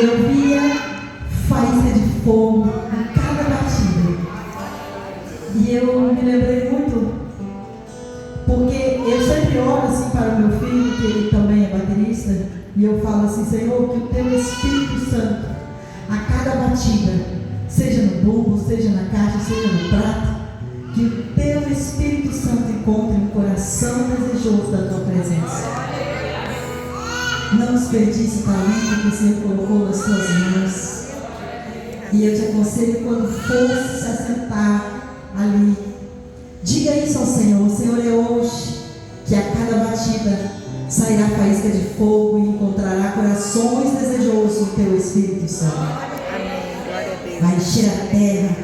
Eu via faísca de fogo em cada batida. E eu me lembrei muito, porque eu sempre oro assim para o meu filho, que ele também é baterista, e eu falo assim: Senhor, que o teu Espírito Santo, a cada batida, seja no bumbo, seja na caixa, seja no prato, que o teu Espírito Santo encontre um coração desejoso da tua presença. Não desperdice o talento que o Senhor colocou nas tuas mãos. E eu te aconselho, quando for se assentar ali, diga isso ao Senhor: Senhor, é hoje que a cada batida sairá faísca de fogo e encontrará corações desejosos do teu Espírito Santo. Vai encher a terra,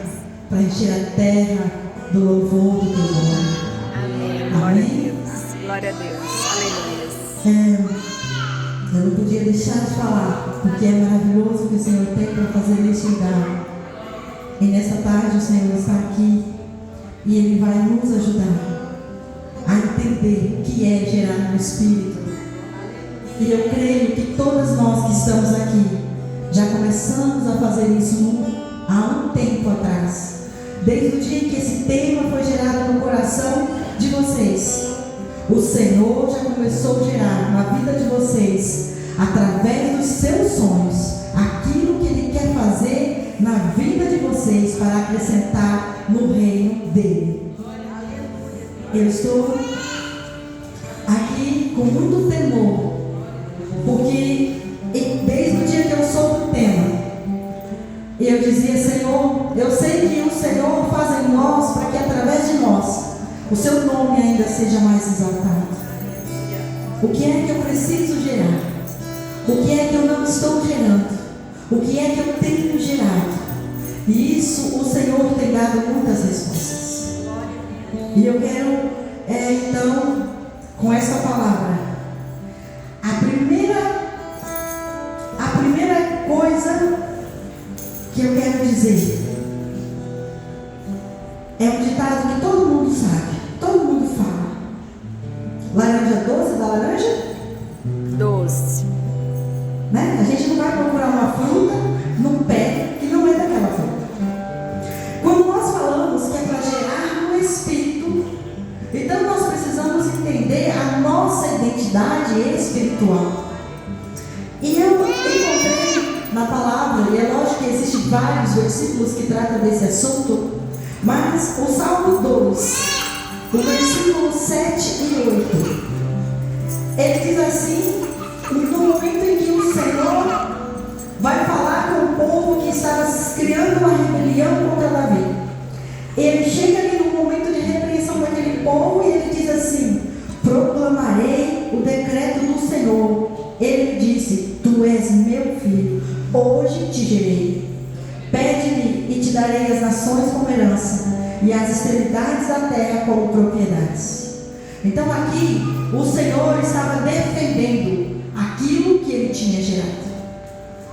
para encher a terra do louvor do teu nome. Amém. Glória a Deus. Glória a Deus. Aleluia. Eu não podia deixar de falar, porque é maravilhoso o que o Senhor tem para fazer neste lugar. E nesta tarde o Senhor está aqui e Ele vai nos ajudar a entender o que é gerar no Espírito. E eu creio que todas nós que estamos aqui já começamos a fazer isso há um tempo atrás, desde o dia que esse tema foi gerado no coração de vocês. O Senhor já começou a gerar na vida de vocês, através dos seus sonhos, aquilo que Ele quer fazer na vida de vocês para acrescentar no reino dEle. Eu estou aqui com muito temor, porque desde o dia que eu soube o tema, eu dizia: Senhor, eu sei que o Senhor faz em nós para que através de nós o seu nome ainda seja mais exaltado. O que é que eu preciso gerar? O que é que eu não estou gerando? O que é que eu tenho gerado? E isso o Senhor tem dado muitas respostas. E eu quero, então, com essa palavra, a primeira coisa que eu quero dizer é um ditado que todo mundo sabe, todo mundo fala. Laranja doce da laranja? Doce. Né? A gente não vai procurar uma fruta num pé que não é daquela fruta. Quando nós falamos que é para gerar no Espírito, então nós precisamos entender a nossa identidade espiritual. E eu encontrei na palavra, e é lógico que existem vários versículos que tratam desse assunto, mas o Salmo 2, o versículo 7 e 8, ele diz assim, no momento em que o Senhor vai falar com o povo que estava criando uma rebelião contra Davi. Ele chega ali no momento de repreensão daquele povo e ele diz assim: proclamarei o decreto do Senhor. Ele disse: tu és meu filho, hoje te gerei. Pede-me e te darei as nações como herança e as extremidades da terra como propriedades. Então aqui o Senhor estava defendendo aquilo que ele tinha gerado.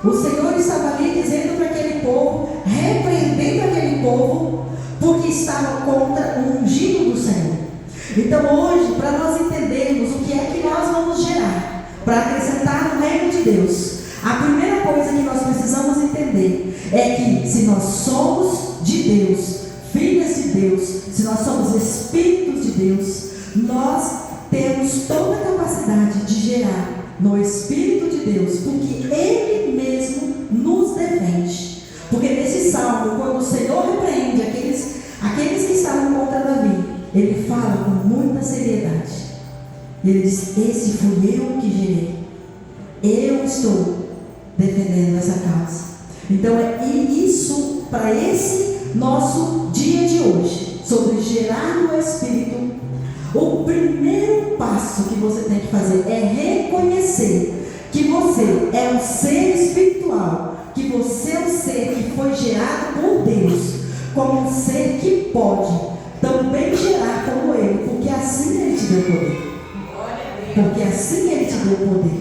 O Senhor estava ali dizendo para aquele povo, repreendendo aquele povo, porque estava contra o ungido do Senhor. Então hoje, para nós entendermos o que é que nós vamos gerar para acrescentar no reino de Deus, a primeira coisa que nós precisamos entender é que se nós somos de Deus, filhas de Deus, se nós somos espíritos de Deus, nós temos toda a capacidade de gerar no Espírito de Deus, porque Ele mesmo nos defende. Porque nesse salmo, quando o Senhor repreende aqueles que estavam contra Davi, Ele fala com muita seriedade. Ele diz: esse fui eu que gerei, eu estou defendendo essa causa. Então é isso para esse nosso dia de hoje, sobre gerar no Espírito. O primeiro passo que você tem que fazer é reconhecer que você é um ser espiritual, que você é um ser que foi gerado por Deus, como um ser que pode também gerar como Ele, porque assim Ele te deu poder. Porque assim Ele te deu poder.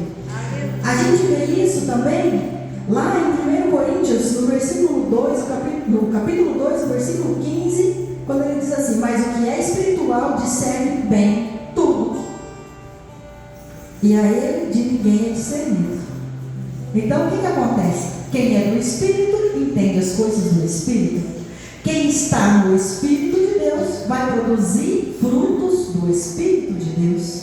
A gente vê isso também lá em 1 Coríntios, no versículo 2, no capítulo 2, versículo 15, quando ele diz assim: mas o que é espiritual discerne bem tudo, e a ele de ninguém é discernido. Então o que acontece? Quem é do Espírito entende as coisas do Espírito. Quem está no Espírito de Deus vai produzir frutos do Espírito de Deus.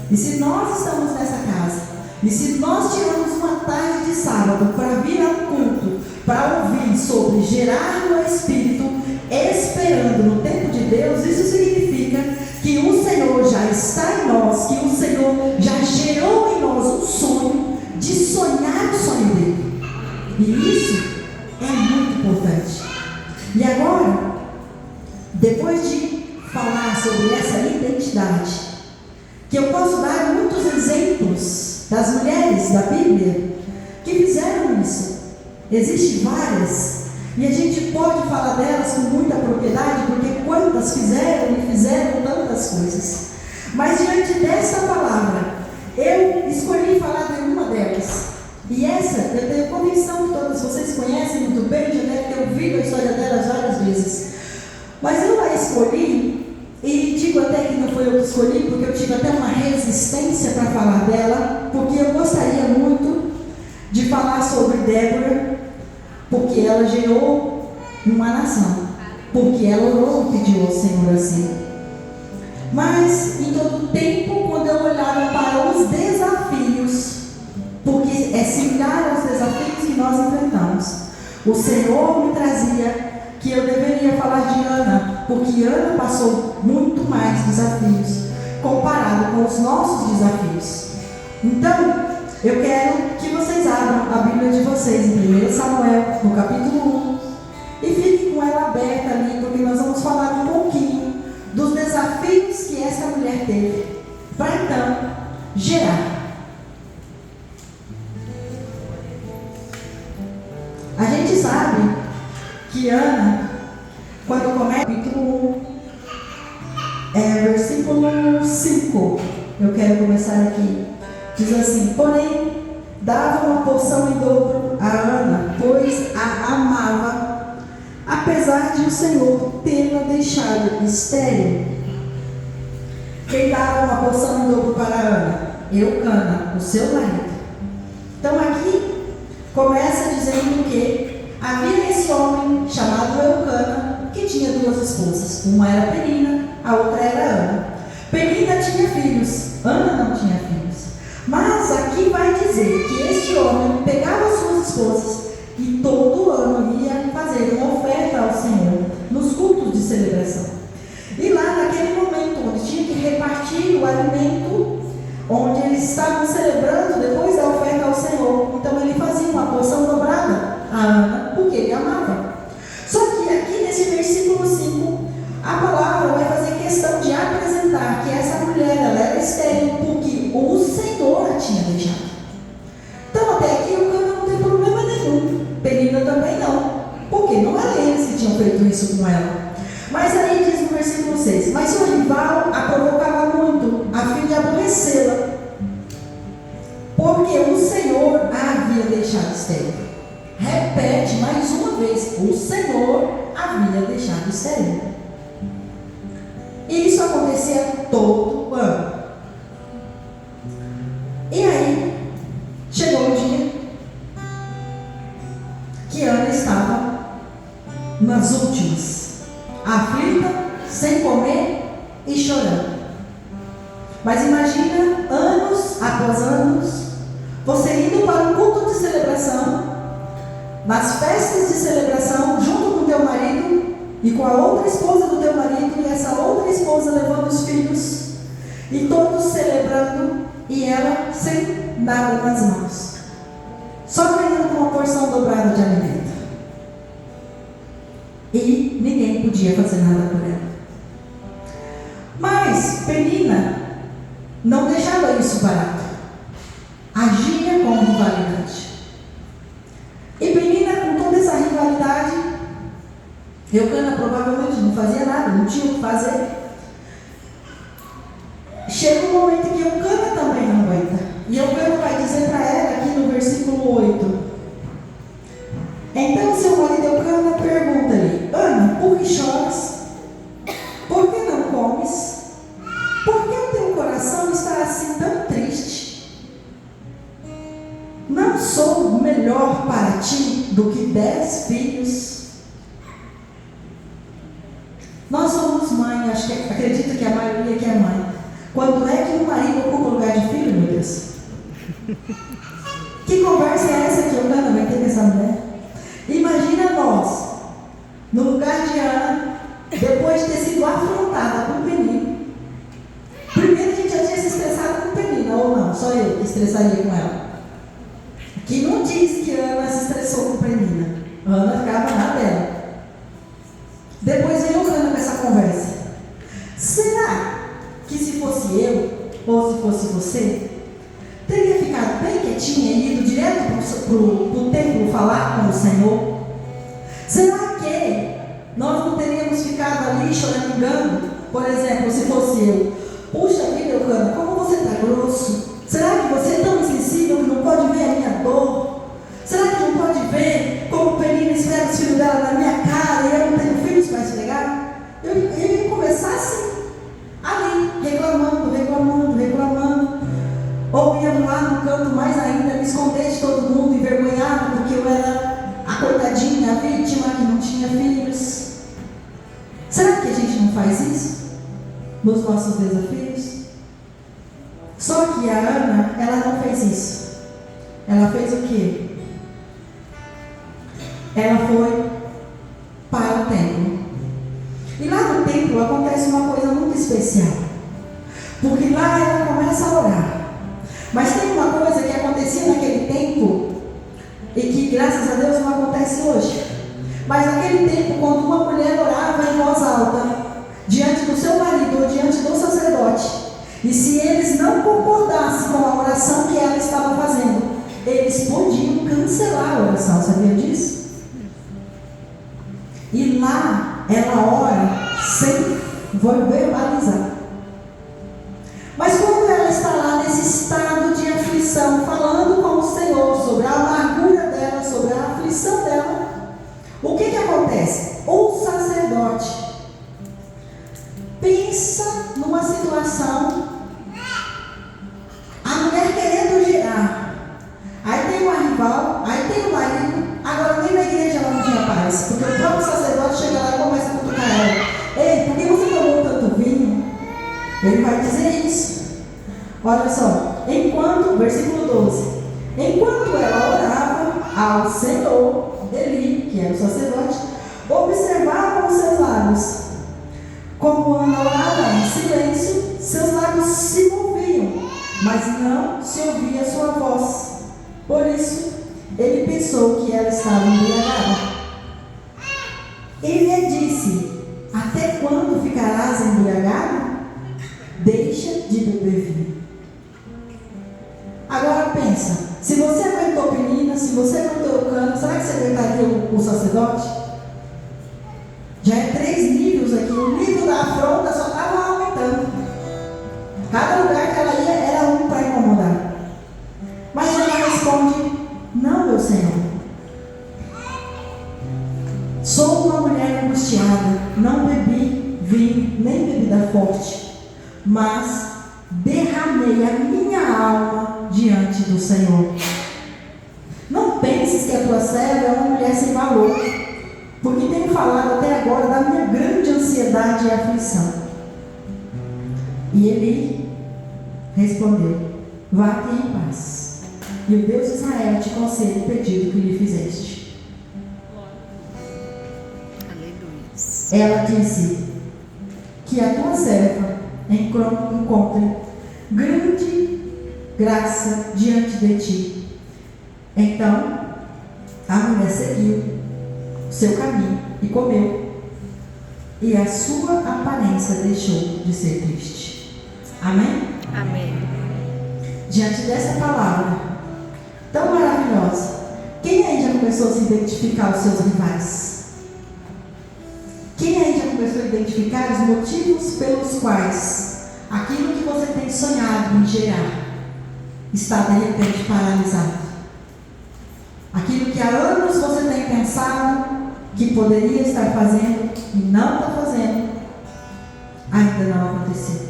E se nós estamos nessa casa, e se nós tiramos uma tarde de sábado para vir ao culto, para ouvir sobre gerar no Espírito, esperando no tempo de Deus, isso significa que o Senhor já está em nós, que o Senhor já gerou em nós um sonho de sonhar o sonho dele. E isso é muito importante. E agora, depois de falar sobre essa identidade, que eu posso dar muitos exemplos das mulheres da Bíblia que fizeram isso. Existem várias, e a gente pode falar delas com muita propriedade, porque quantas fizeram e fizeram tantas coisas. Mas diante dessa palavra, eu escolhi falar de uma delas. E essa, eu tenho convicção que todos vocês conhecem muito bem, já devem ter ouvido a história delas várias vezes. Mas eu a escolhi, e digo até que não foi eu que escolhi, porque eu tive até uma resistência para falar dela, porque eu gostaria muito de falar sobre Débora, porque ela gerou uma nação, porque ela orou e pediu ao Senhor assim. Mas em todo tempo, quando eu olhava para os desafios, porque é similar aos desafios que nós enfrentamos, o Senhor me trazia que eu deveria falar de Ana, porque Ana passou muito mais desafios comparado com os nossos desafios. Então, eu quero que vocês abram a Bíblia de vocês em 1 Samuel, no capítulo 1, e fiquem com ela aberta ali, porque nós vamos falar um pouquinho dos desafios que essa mulher teve para então gerar. A gente sabe que Ana, quando começa o capítulo 1, versículo 5, eu quero começar aqui, diz assim: porém, dava uma porção em dobro a Ana, pois a amava, apesar de o Senhor tê-la deixado estéril. Quem dava uma porção em dobro para Ana? Eucana, o seu marido. Então aqui começa dizendo que havia esse homem chamado Eucana, que tinha duas esposas. Uma era Penina, a outra era Ana. Penina tinha filhos, Ana não tinha filhos. Mas aqui vai dizer que este homem pegava suas esposas e todo ano ia fazer uma oferta ao Senhor nos cultos de celebração. E lá naquele momento, onde tinha que repartir o alimento, onde eles estavam celebrando depois da oferta ao Senhor, então ele fazia uma porção dobrada a Ana, porque ele amava. Só que aqui nesse versículo 5, a palavra vai fazer questão de apresentar que essa mulher, ela era estéril porque o Senhor a tinha deixado. Então até aqui o Cana não tem problema nenhum, Penina também não, porque não era eles que tinham feito isso com ela. Mas aí diz no versículo 6, mas seu rival a provocava muito, a fim de aborrecê-la, porque o Senhor a havia deixado estéril. Repete mais uma vez, o Senhor havia deixado estéril. E isso acontecia todo ano. E aí, chegou o dia que Ana estava nas últimas, aflita, sem comer e chorando. Mas imagina, anos após anos, você indo para um culto de celebração, nas festas de celebração, junto com teu marido e com a outra esposa do teu marido, e essa outra esposa levando os filhos, e todos celebrando, e ela sem nada nas mãos, só ganhando uma porção dobrada de alimento. E ninguém podia fazer nada por ela. Mas Penina não deixava isso barato, agia com rivalidade. E Penina, com toda essa rivalidade, Eucana provavelmente não fazia nada, não tinha o que fazer. Chega um momento que Eucana também não aguenta. E Eucana vai dizer para ela aqui no versículo 8. Então seu marido Eucana pergunta-lhe: Ana, por que choras? Por que não comes? Por que o teu coração está assim tão triste? melhor para ti do que 10 filhos? Nós somos mãe, acredito que a maioria aqui é mãe. Quando é que um marido ocupa o lugar de filho, meu Deus? Que conversa é essa que Ana vai ter com essa mulher? Imagina nós, no lugar de Ana, depois de ter sido afrontada com Penina. Primeiro a gente já tinha se estressado com Penina, ou não? Só eu que estressaria com ela. Que não diz que Ana se estressou com Penina. Ana ficava na dela. Depois veio Ana com essa conversa. Será que se fosse eu, ou se fosse você, teria ficado bem quietinha e ido direto para o templo falar com o Senhor? Será que nós não teríamos ficado ali choramingando? Por exemplo, se fosse eu, puxa vida, Eucana, como você está grosso? Será que você é tão insensível que não pode ver a minha dor? Será que não pode ver como o Penina esfrega os filhos dela na minha cara e eu não tenho filhos para esfregar? Eu ia começar assim, ali, reclamando. Ou ia lá no canto mais ainda, me esconder de todo mundo, envergonhado, porque eu era a coitadinha, a vítima que não tinha filhos. Será que a gente não faz isso nos nossos desafios? Só que a Ana, ela não fez isso. Ela fez o quê? Ela foi para o templo. E lá no templo acontece uma coisa muito especial. Porque lá ela começa a orar. Mas tem uma coisa que acontecia naquele tempo e que graças a Deus não acontece hoje. Mas naquele tempo, quando uma mulher orava em voz alta diante do seu marido ou diante do sacerdote, e se eles não concordassem com a oração que ela estava fazendo, eles podiam cancelar a oração, sabia disso? E lá ela ora sem verbalizar. Mas quando ela está lá nesse estado de aflição, falando com o Senhor sobre a amargura dela, sobre a aflição dela, o que acontece? O sacerdote pensa numa situação, a mulher querendo gerar, aí tem uma rival, aí tem o marido, agora nem na igreja ela não tinha paz, porque o próprio sacerdote chega lá e começa a cutucar ela. Ei, por que você tomou tanto vinho? Ele vai dizer isso. Olha só, versículo 12, enquanto ela orava ao Senhor, Eli, que era o sacerdote, observava os seus lábios. Como Ana orava em silêncio, seus lábios se moviam, mas não se ouvia sua voz. Por isso, ele pensou que ela estava embriagada. Ele lhe disse: até quando ficarás embriagada? Deixa de beber vinho. Agora pensa, se você aguentou Penina, se você aguentou o cano, será que você aguentaria o sacerdote? Já é 3 níveis aqui, o nível da afronta só estava aumentando. Cada lugar que ela ia era um para incomodar. Mas ela responde: não, meu Senhor, sou uma mulher angustiada, não bebi vinho, nem bebida forte, mas derramei a minha alma diante do Senhor. Não penses que a tua serva é uma mulher sem valor, porque tenho falado até agora da minha grande ansiedade e aflição. E ele respondeu: vá-te em paz, e o Deus de Israel te concede o pedido que lhe fizeste. Aleluia. Ela disse: que a tua serva encontre grande graça diante de ti. Então a mulher seguiu o seu caminho e comeu, e a sua aparência deixou de ser triste. Amém? Amém. Diante dessa palavra tão maravilhosa, quem aí já começou a se identificar os seus rivais? Quem aí já começou a identificar os motivos pelos quais aquilo que você tem sonhado em gerar está de repente paralisado? Aquilo que há anos você tem pensado que poderia estar fazendo e não está fazendo, ainda não aconteceu.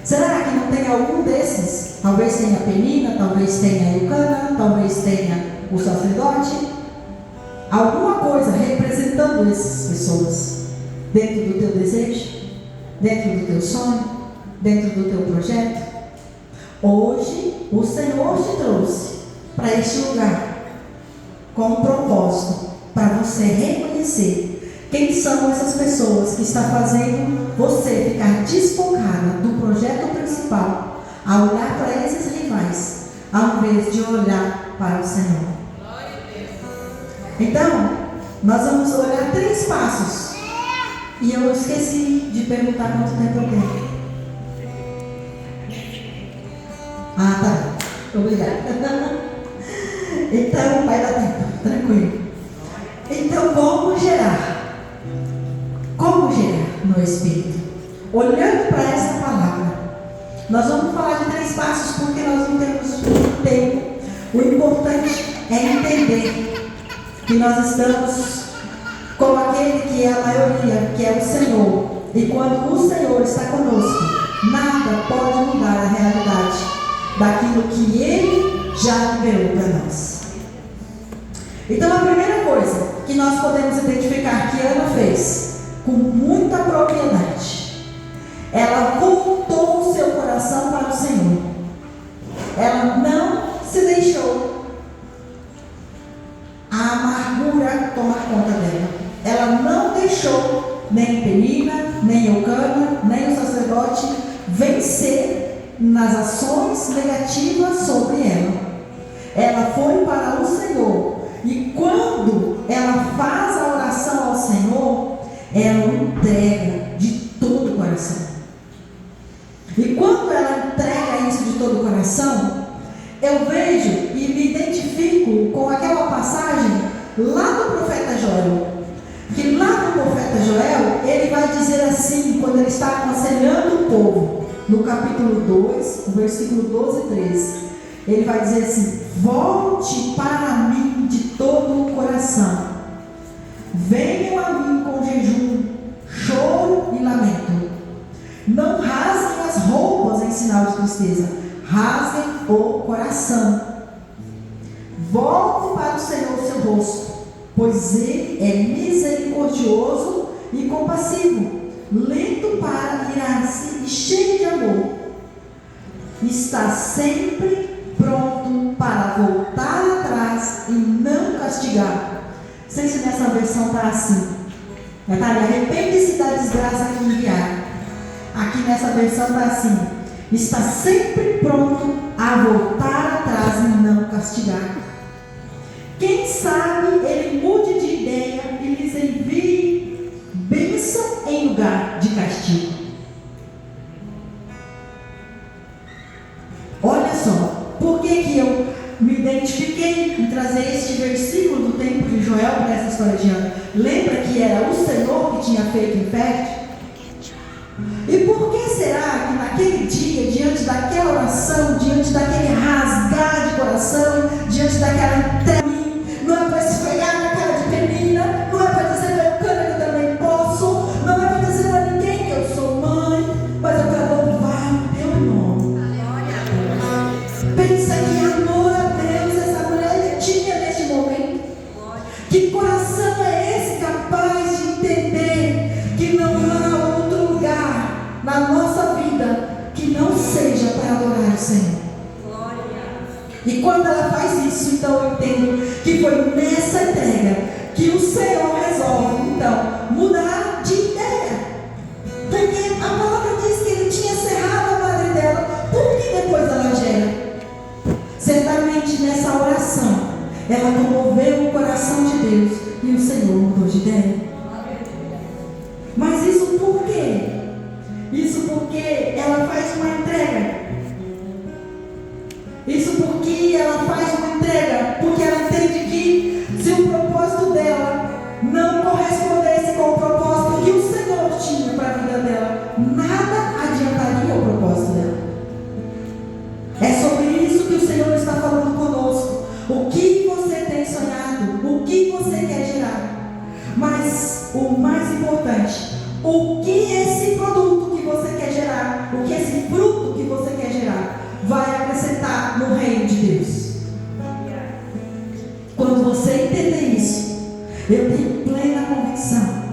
Será que não tem algum desses? Talvez tenha a Penina, talvez tenha a Eucana, talvez tenha o sacerdote. Alguma coisa representando essas pessoas dentro do teu desejo, dentro do teu sonho, dentro do teu projeto. Hoje o Senhor te trouxe para este lugar com um propósito, para você reconhecer quem são essas pessoas que estão fazendo você ficar desfocada do projeto principal, a olhar para esses rivais, ao invés de olhar para o Senhor. Então, nós vamos olhar 3 passos. E eu esqueci de perguntar quanto tempo eu tenho. Ah, tá. Obrigada. Então, vai dar tempo. Tranquilo. Então, como gerar? Como gerar no Espírito? Olhando para essa palavra. Nós vamos falar de 3 passos porque nós não temos muito tempo. O importante é entender que nós estamos com aquele que é a maioria, que é o Senhor. E quando o Senhor está conosco, nada pode mudar a realidade daquilo que Ele já liberou para nós. Então a primeira coisa que nós podemos identificar que Ana fez, com muita propriedade, ela voltou o seu coração para o Senhor. Ela não se deixou a amargura tomar conta dela. Ela não deixou nem Penina, nem Eucana, nem o sacerdote vencer nas ações negativas sobre ela. Ela foi para o Senhor. E quando ela faz a oração ao Senhor, ela entrega de todo o coração. E quando ela entrega isso de todo o coração, eu vejo e me identifico com aquela passagem lá do profeta Joel. Que lá no profeta Joel, ele vai dizer assim, quando ele está aconselhando o povo, no capítulo 2, versículo 12 e 13, ele vai dizer assim: volte para mim de todo o coração, venham a mim com jejum, choro e lamento, não rasguem as roupas em sinal de tristeza, rasguem o coração, volte para o Senhor o seu rosto, pois Ele é misericordioso e compassivo, lento para irar-se e cheio de amor, está sempre pronto para voltar atrás e não castigar. Não sei se nessa versão está assim. Arrepende-se da desgraça que enviar. Aqui nessa versão está assim: está sempre pronto a voltar atrás e não castigar. Quem sabe ele mude de ideia e lhes envie bênção em lugar de castigo. Olha só, por que eu me identifiquei em trazer este versículo do tempo de Joel para essa história de Ana? Lembra que era o Senhor que tinha feito o inferno? E por que será que naquele dia, diante daquela oração, diante daquele rasgar de coração, diante daquela entrega, não é para esfregar na cara de Penina, não é para dizer para Eucana que eu também posso, não é para dizer para ninguém que eu sou mãe, mas eu quero louvar o teu nome. Pensa que amor a Deus essa mulher tinha neste momento. Que coração é esse capaz de entender que não há outro lugar na nossa vida que não seja para adorar o Senhor? E quando ela faz isso, então eu entendo que foi nessa entrega que o Senhor resolve, então, mudar de ideia. Porque a palavra diz que ele tinha cerrado a madre dela. Por que depois ela gera? Certamente nessa oração, ela comoveu o coração de Deus e o Senhor mudou de ideia. Mas isso por quê? Isso porque ela faz uma entrega. Isso porque ela faz uma entrega, porque ela entende que se o propósito dela não correspondesse com o propósito que o Senhor tinha para a vida dela, nada adiantaria o propósito dela. É sobre isso que o Senhor está falando conosco. O que você tem sonhado, o que você quer gerar, mas o mais importante, o que esse produto que você quer gerar gerar, o que esse fruto que você quer gerar vai acrescentar no reino de Deus. Quando você entender isso, eu tenho plena convicção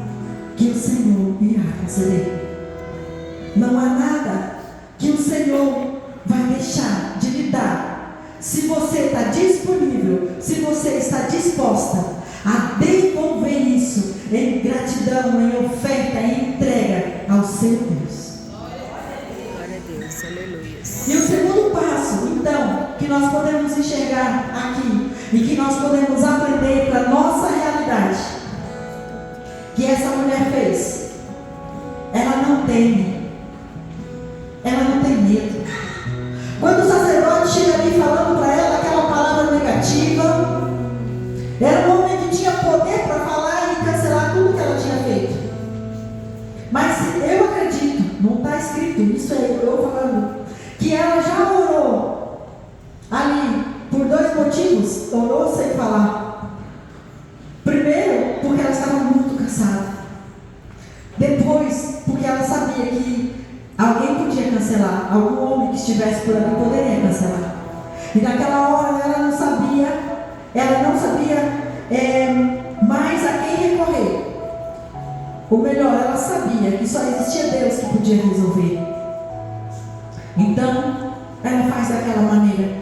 que o Senhor irá conceder. Não há nada que o Senhor vai deixar de lhe dar, se você está disponível, se você está disposta a devolver isso em gratidão, em oferta, em entrega ao seu Deus. Glória a Deus, aleluia. E o segundo passo, então, que nós podemos enxergar aqui e que nós podemos aprender para a nossa realidade, que essa mulher fez, ela não teme, ela não tem medo. Quando o sacerdote chega ali falando para ela aquela palavra negativa, era um homem que tinha poder para falar e cancelar tudo que ela tinha feito. Mas eu acredito, não está escrito, isso é eu falando, que ela já orou ali por dois motivos. Orou sem falar. Primeiro, porque ela estava muito cansada. Depois, porque ela sabia que alguém podia cancelar, algum homem que estivesse por ali poderia cancelar. E naquela hora ela não sabia mais a quem recorrer. Ou melhor, ela sabia que só existia Deus que podia resolver. Então, ela faz daquela maneira.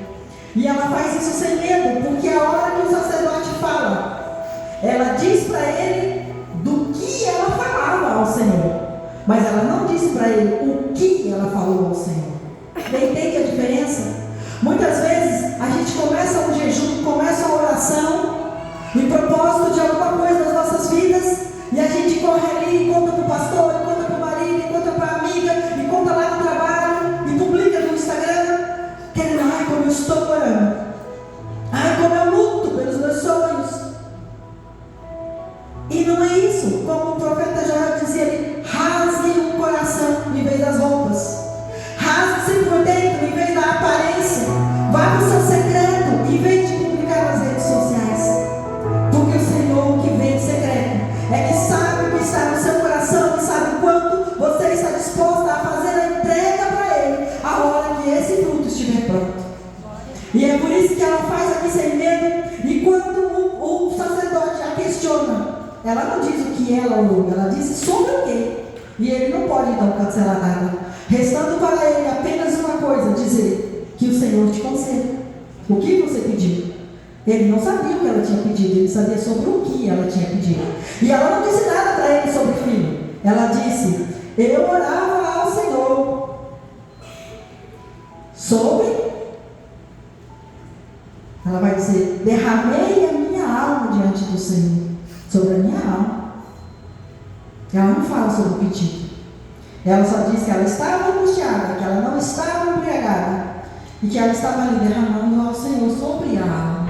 E ela faz isso sem medo, porque a hora que o sacerdote fala, ela diz para ele do que ela falava ao Senhor. Mas ela não disse para ele o que ela falou ao Senhor. Entende a diferença? Muitas vezes a gente começa um jejum, começa uma oração, em propósito de alguma coisa nas nossas vidas, e a gente corre ali e conta para o pastor, e conta para o marido, e conta para a amiga, e conta lá no trabalho, e publica no Instagram, querendo, ai como eu estou orando, ai como eu luto pelos meus sonhos. E não é isso, como o profeta Joel dizia ali, rasgue o coração em vez das roupas, rasgue-se por dentro em vez da aparência, vá para o seu secreto em vez de publicar nas redes sociais, porque o Senhor, o que vem de secreto, é que sabe o que está no seu coração, que sabe o quanto você está disposta a fazer a entrega para Ele, a hora que esse fruto estiver pronto. E é por isso que ela faz aqui sem medo, e quando o sacerdote a questiona, ela não diz o que ela orou, ela diz sobre o quê. E ele não pode então cancelar nada, restando para ele apenas uma coisa, dizer que o Senhor te conceda o que você pediu. Ele não sabia o que ela tinha pedido, ele sabia sobre o que ela tinha pedido. E ela não disse nada para ele sobre o filho. Ela disse, eu orava ao Senhor sobre, ela vai dizer, derramei a minha alma diante do Senhor, sobre a minha alma. Ela não fala sobre o pedido. Ela só diz que ela estava angustiada, que ela não estava embriagada, e que ela estava ali derramando ao Senhor sobre a alma.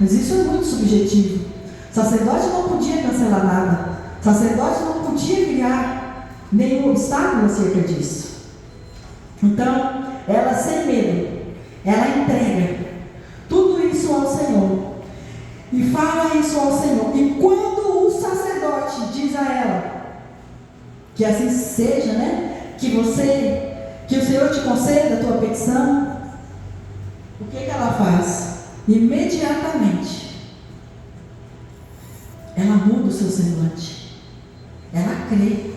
Mas isso é muito subjetivo. O sacerdote não podia cancelar nada. O sacerdote não podia criar nenhum obstáculo acerca disso. Então, ela sem medo, ela entrega tudo isso ao Senhor. E fala isso ao Senhor. E quando o sacerdote diz a ela, que assim seja, né? Que o Senhor te conceda a tua petição, o que ela faz? Imediatamente ela muda o seu semblante, ela crê,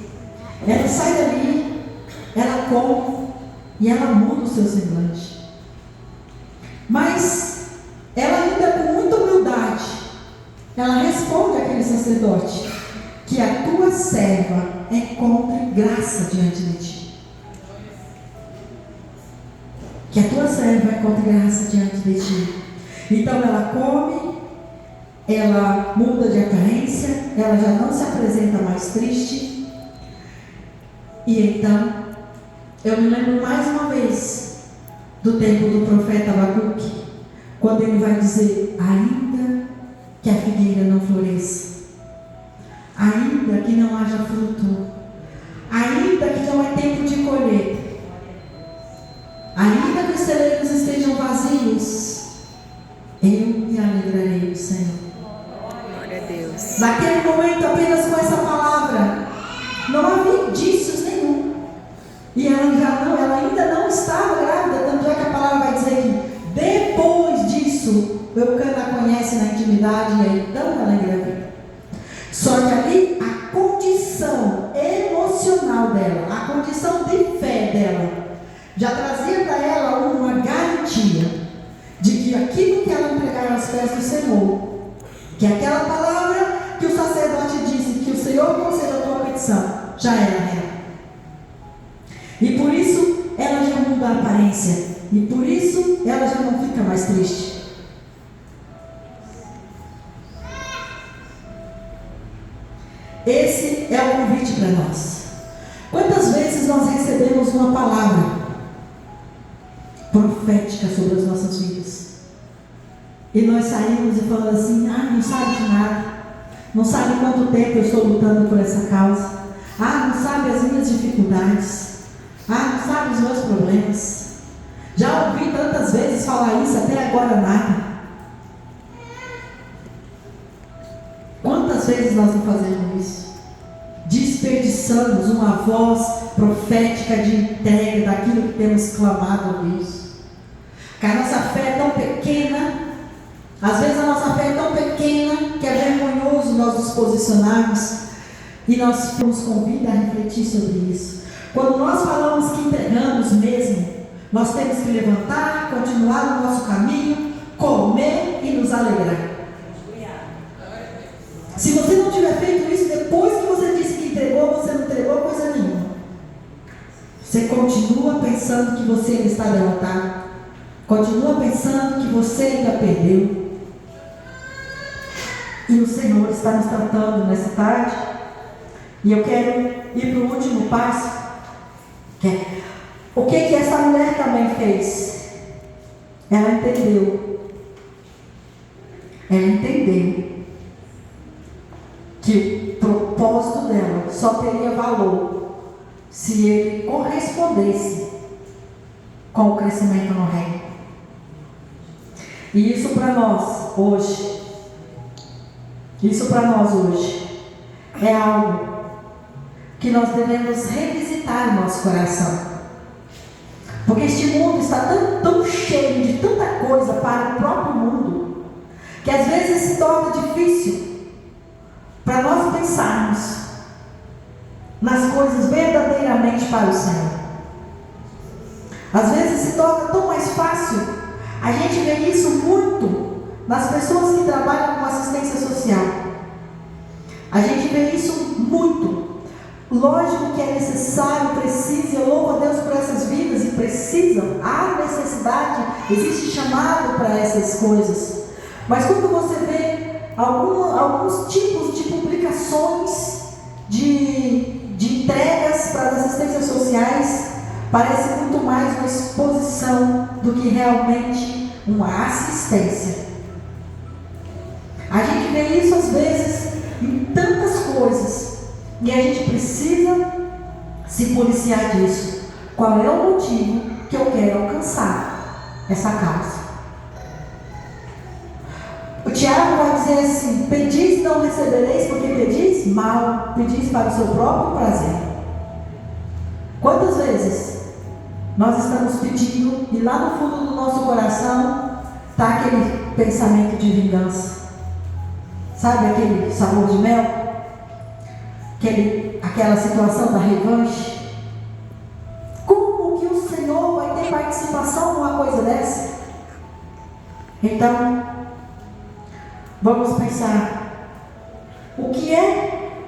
ela sai dali, ela come e ela muda o seu semblante. Mas ela ainda com muita humildade, ela responde àquele sacerdote, que a tua serva encontre graça diante de ti. Que a tua serva encontre graça diante de ti. Então ela come, ela muda de aparência, ela já não se apresenta mais triste. E então, eu me lembro mais uma vez do tempo do profeta Abacuque, quando ele vai dizer, ainda que a figueira não floresça, ainda que não haja fruto, ainda que não é tempo de colher, ainda que os celeiros estejam vazios, eu me alegrarei no Senhor. Glória a Deus. Naquele momento, apenas com essa palavra, não havia indícios nenhum, e ela já não estava grávida, tanto é que a palavra vai dizer que depois disso, Eucana conhece na intimidade e então ela engravida. Só que ali a condição emocional dela, a condição de fé dela, já trazia para ela uma garantia de que aquilo que ela entregava aos pés do Senhor, que aquela palavra que o sacerdote disse, que o Senhor concedeu a tua petição, já era real. E por isso ela já muda a aparência. E por isso ela já não fica mais triste. Esse é o convite para nós. Quantas vezes nós recebemos uma palavra profética sobre as nossas vidas e nós saímos e falamos assim: não sabe de nada, não sabe quanto tempo eu estou lutando por essa causa, não sabe as minhas dificuldades, não sabe os meus problemas. Já ouvi tantas vezes falar isso, até agora nada. Quantas vezes nós não fazemos isso? Desperdiçamos uma voz profética de entrega daquilo que temos clamado a Deus. Que a nossa fé é tão pequena, às vezes a nossa fé é tão pequena que é vergonhoso nós nos posicionarmos, e nós nos convida a refletir sobre isso. Quando nós falamos que entregamos mesmo, nós temos que levantar, continuar no nosso caminho, comer e nos alegrar. Se você não tiver feito isso depois que você disse que entregou, você não entregou coisa nenhuma. Você continua pensando que você ainda está derrotado, continua pensando que você ainda perdeu. E o Senhor está nos tratando nessa tarde. E eu quero ir para o último passo, que é o que essa mulher também fez. Ela entendeu que o propósito dela só teria valor se ele correspondesse com o crescimento no reino. E isso para nós hoje é algo que nós devemos revisitar no nosso coração. Porque este mundo está tão cheio de tanta coisa para o próprio mundo, que às vezes se torna difícil para nós pensarmos nas coisas verdadeiramente para o Senhor. Às vezes se torna tão mais fácil. A gente vê isso muito nas pessoas que trabalham com assistência social. A gente vê isso muito. Lógico que é necessário, precisa, eu louvo a Deus por essas vidas e precisam, há necessidade, existe chamado para essas coisas. Mas quando você vê alguns tipos de publicações de entregas para as assistências sociais, parece muito mais uma exposição do que realmente uma assistência. A gente vê isso às vezes em tantas coisas, e a gente precisa se policiar disso. Qual é o motivo que eu quero alcançar essa causa? O Tiago vai dizer assim: pedis e não recebereis, porque pedis mal, pedis para o seu próprio prazer. Quantas vezes nós estamos pedindo e lá no fundo do nosso coração está aquele pensamento de vingança? Sabe aquele sabor de mel? Aquela situação da revanche? Como que o Senhor vai ter participação numa coisa dessa? Então, vamos pensar: o que é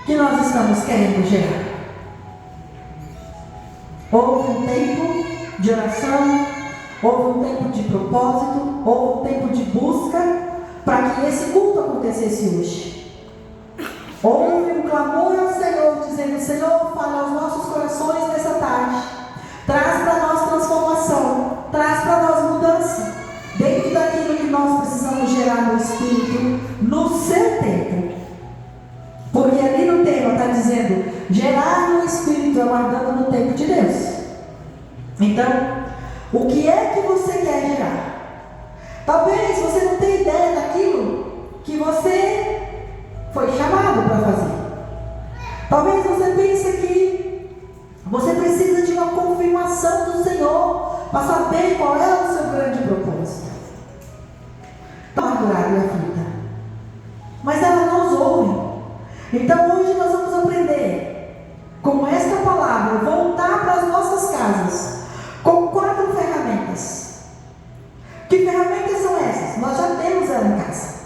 que nós estamos querendo gerar? Houve um tempo de oração, houve um tempo de propósito, houve um tempo de busca para que esse culto acontecesse hoje. Houve um clamor ao Senhor, dizendo: Senhor, fala aos nossos corações nessa tarde, traz para nós transformação, traz para nós mudança, dentro daquilo que nós precisamos gerar no Espírito, no seu tempo. Porque ali no tema está dizendo: gerar no Espírito, aguardando no tempo de Deus. Então, o que é que você quer gerar? Talvez você não tenha ideia daquilo que você foi chamado para fazer. Talvez você pense que você precisa de uma confirmação para saber qual é o seu grande propósito. Amargurada e aflita. Mas ela não os ouve. Então hoje nós vamos aprender, com esta palavra, voltar para as nossas casas, com 4 ferramentas. Que ferramentas são essas? Nós já temos ela em casa.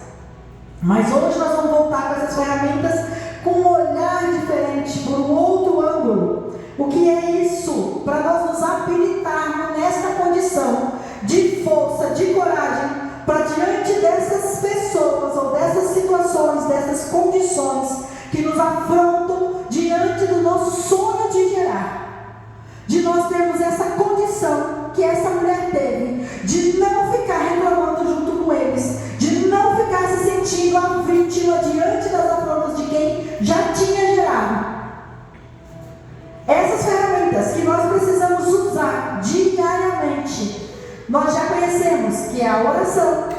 Mas hoje nós vamos voltar para essas ferramentas com um olhar diferente, por um outro ângulo. O que é isso? Para nós nos habilitarmos nesta condição de força, de coragem, para diante dessas pessoas, ou dessas situações, dessas condições que nos afrontam diante do nosso sonho de gerar. De nós termos essa condição que essa mulher teve, de não ficar reclamando junto com eles, de não ficar se sentindo a vítima diante das afrontas de quem já tinha gerado. Essas ferramentas que nós precisamos usar diariamente, nós já conhecemos, que é a oração,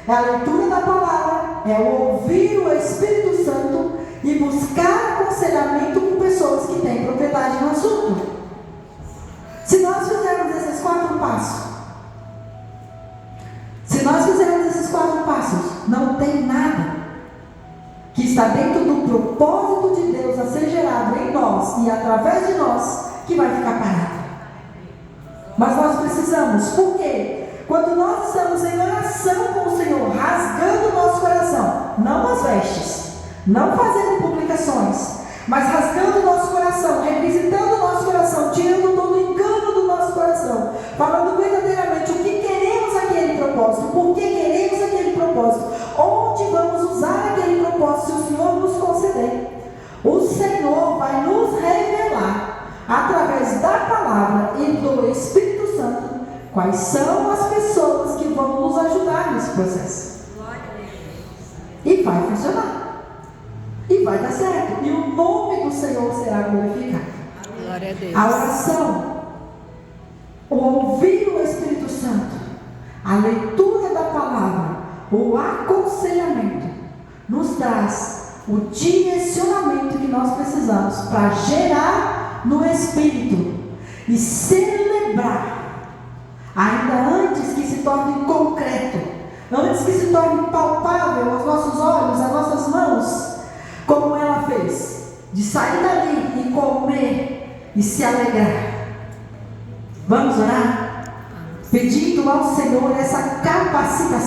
é a leitura da palavra, é o ouvir o Espírito Santo e buscar aconselhamento com pessoas que têm propriedade no assunto. Se nós fizermos esses 4 passos, não tem nada que está dentro do propósito de Deus a ser gerado em nós e através de nós que vai ficar parado. Mas nós precisamos, por quê? Quando nós estamos em oração com o Senhor, rasgando o nosso coração, não as vestes, não fazendo publicações, mas rasgando o nosso coração, revisitando o nosso coração, tirando todo o engano do nosso coração, falando verdadeiramente o que queremos aquele propósito, por que queremos aquele propósito, onde vamos usar aquele propósito se o Senhor nos conceder. O Senhor vai nos revelar, através da palavra e do Espírito Santo, quais são as pessoas que vão nos ajudar nesse processo. E vai funcionar. E vai dar certo. E o nome do Senhor será glorificado. Glória a Deus. A oração, o ouvir o Espírito Santo, a leitura da palavra, o aconselhamento, nos traz o direcionamento que nós precisamos para gerar no Espírito e celebrar, ainda antes que se torne concreto, antes que se torne palpável aos nossos olhos, às nossas mãos, como ela fez, de sair dali e comer e se alegrar. Vamos orar? Pedindo ao Senhor essa capacitação.